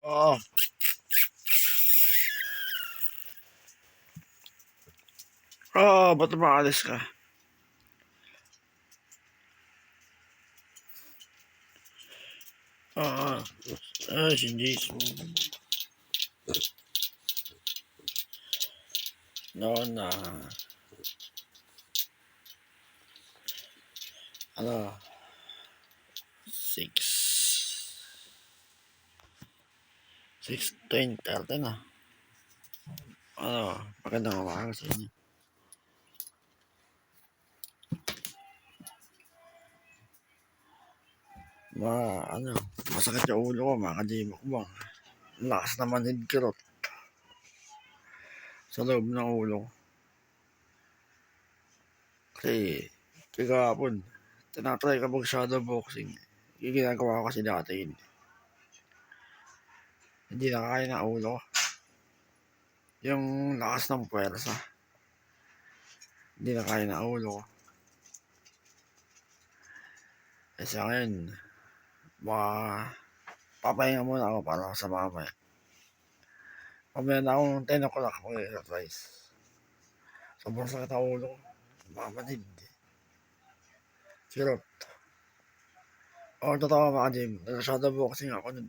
Oo. Oo, ba't umaalis ka? Oo. Si Jason. Noon na, ano, 6:30 na. Magandang umaga sa inyo. Masakit yung ulo ko, mga kadimo ko bang. Lakas naman hidkirot sa loob ng ulo ko. Kasi, kagapon, tinatry ka mag shadow boxing. Yung ginagawa ko kasi dati yun. Hindi na kaya na ulo ko. Yung lakas ng puwersa. Hindi na kaya na ulo ko. Kasi ngayon, baka papahinga muna ako para sa mamaya. Mamaya na akong 10 o'clock mag-exercise. Sobrang sakit ang ulo ko. Mamanid. Kirot. Totoo mga gym. Shadow boxing ako nun.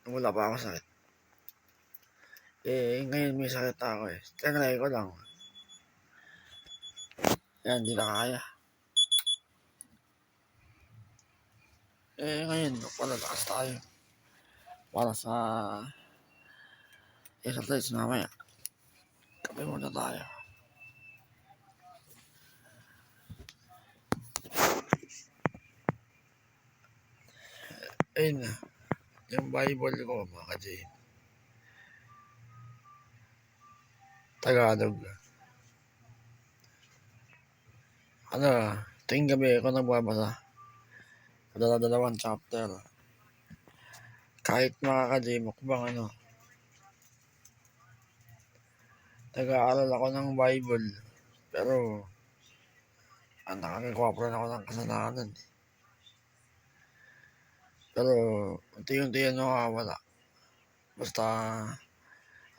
Nung wala pa ako sakit. Ngayon may sakit ako eh. Tinry ko lang. Yan, hindi na kaya. Ngayon, palalakas tayo. Para sa exercise mamaya. Kape muna tayo. Ayun na. Yung Bible ko mga ka-gym. Tagalog. Tuwing gabi ako nagbabasa. Dalawang chapter. Kahit mga ka-gym, bang nag-aaral ako ng Bible. Pero, nakakagawa pa rin ako ng kasalanan. Pero, unti-unti yan nakawala. Basta,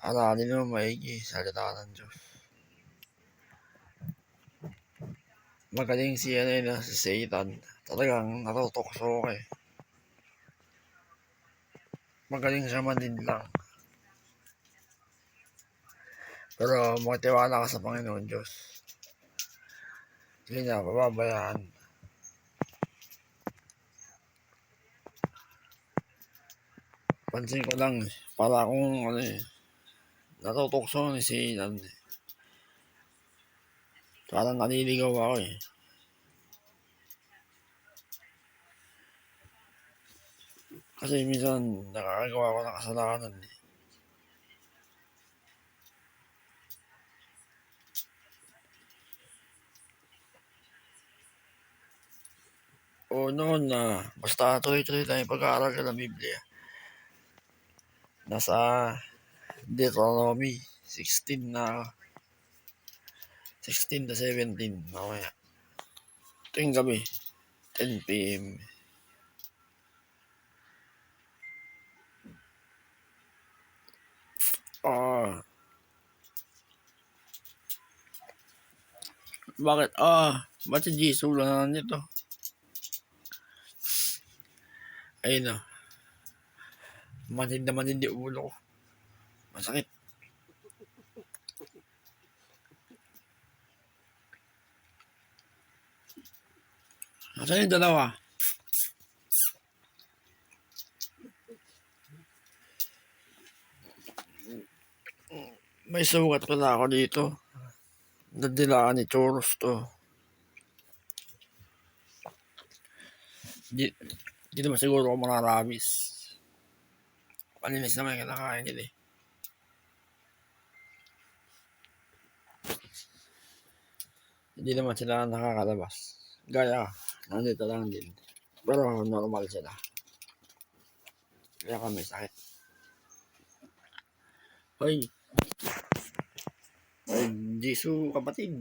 aralin mo maigi, salita ng Diyos. Magaling si Satan. Talagang natutokso ko eh. Magaling siya manid lang. Pero, magtiwala ka sa Panginoon Diyos. Hindi niya pababayaan. Pansin ko lang para akong natutokso ni Satan. Parang naliligaw ako eh. Kasi minsan nakakagawa ko ng kasalanan eh. Noon basta tuloy-tuloy lang yung pag-aaral ka ng Biblia. Nasa Deuteronomy 16 na 16 to 17 mamaya. Tuwing gabi 10 PM. Bakit? Ba't si Jisoo lang nito? Ayun na. Manid na manid yung ulo ko. Masakit. Nasaan yung dalawa? May sugat pala ako dito. Nadilaan ni Choros to. Di naman siguro ako mararamis. Paninis naman yung kinakain nila eh. Hindi naman sila nakakalabas. Gaya, nandito lang din. Pero normal sila. Kaya kami sakit. Hoy, Jisoo kapatid.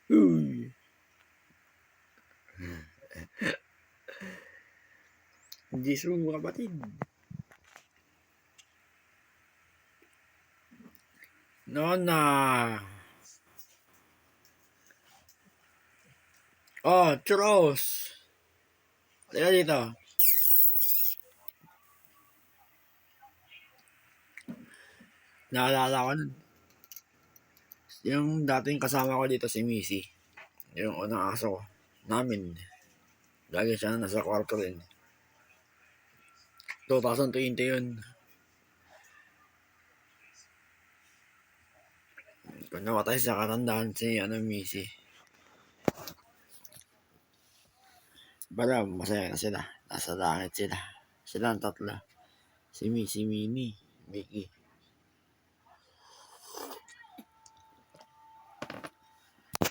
Uy. Jisoo, kapatid. Nona. Oh, churros. Teka dito. Naalala ko nun. Yung dating kasama ko dito si Missy. Yung unang aso ko. Namin. Lagi siya na nasa kwarto rin. 2020 yun. Kung namatay sa katandaan si Missy. Bala, masaya na sila. Nasa langit sila. Sila ang tatlo. Si Missy, Minnie, Mickey.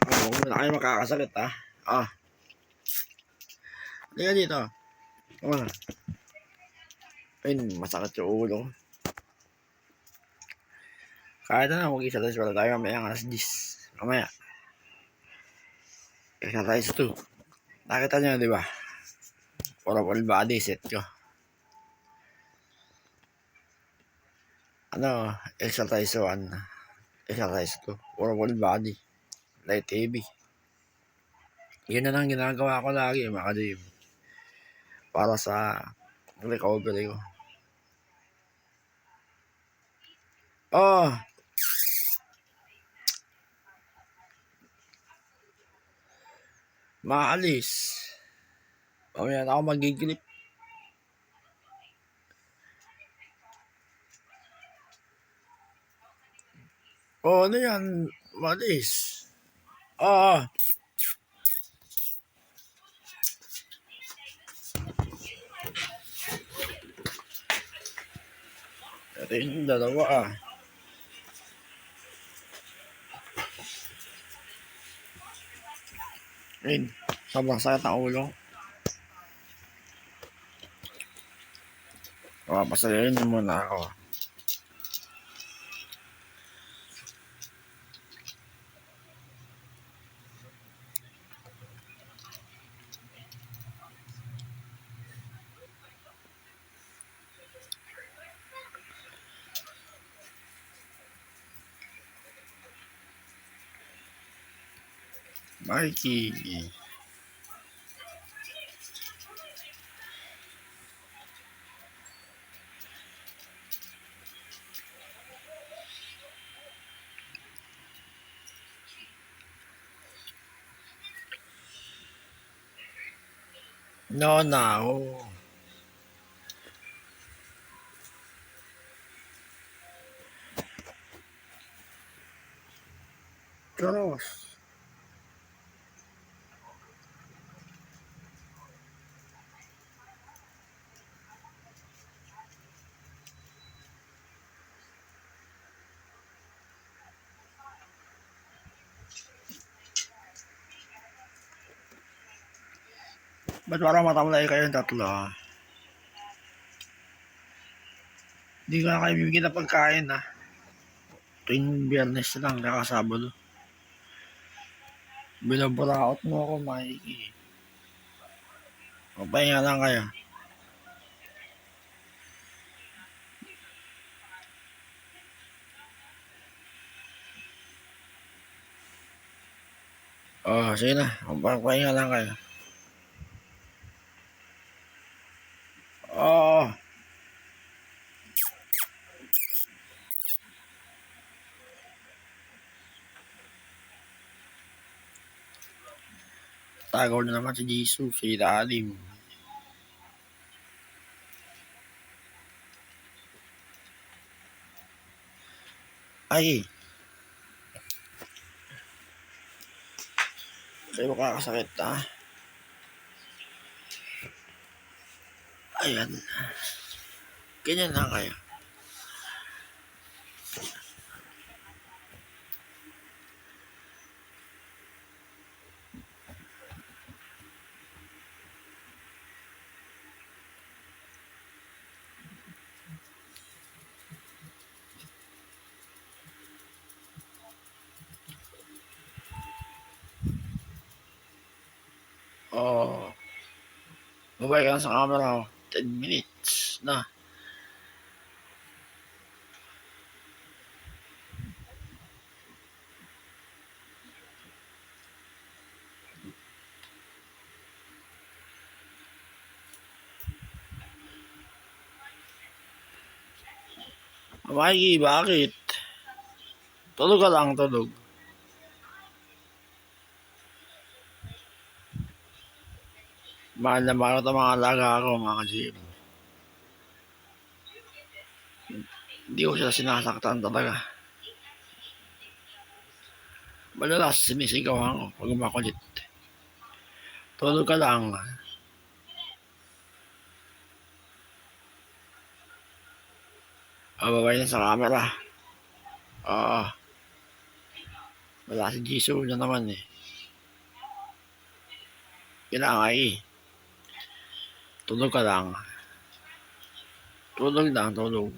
Huwag mo na kayo makakasakit, ha? Liga dito. Ayun, masakit yung ulo. Kahit na, mag-exercise wala tayo mamaya alas 10. Mamaya. Exercise 2. Nakita nyo, di ba? For full body set ko. Exercise 1. Exercise 2. For full body. Light heavy. Yun na lang ginagawa ko lagi, mga ka-gym. Para sa recovery ko. Maalis. Mamaya na ako magigilip. Ano yan? Maalis. Ito yung dalawa Ayun, sobrang sakit ang ulo. Pasayarin mo muna ako. Mikey. No. Churros. Ba't parang matamlay kayong tatlo? Hindi ko na kayo bibigyan ng pagkain tuwing biyernes lang, kakasabado. Binabaraot mo ako, Mikey. Magpahinga lang kayo. Sige na. Magpahinga lang kayo. Tagaw na naman si Jisoo sa ilalim. Ay! Kayo makakasakit, Ayan. Ganyan lang kayo. Babay ka lang sa camera, 10 minutes na. Mikey, bakit? Tulog ka lang, tulog. Mahal na mahal ito mga alaga ko, mga ka-GM. Hindi ko sila sinasaktan talaga. Madalas sinisigaw ako pag makulit. Tulog ka lang. Babay na sa camera. Oo. Wala si Jisoo na naman eh. Kailangan eh. Tulog ka lang. Tulog lang, tulog.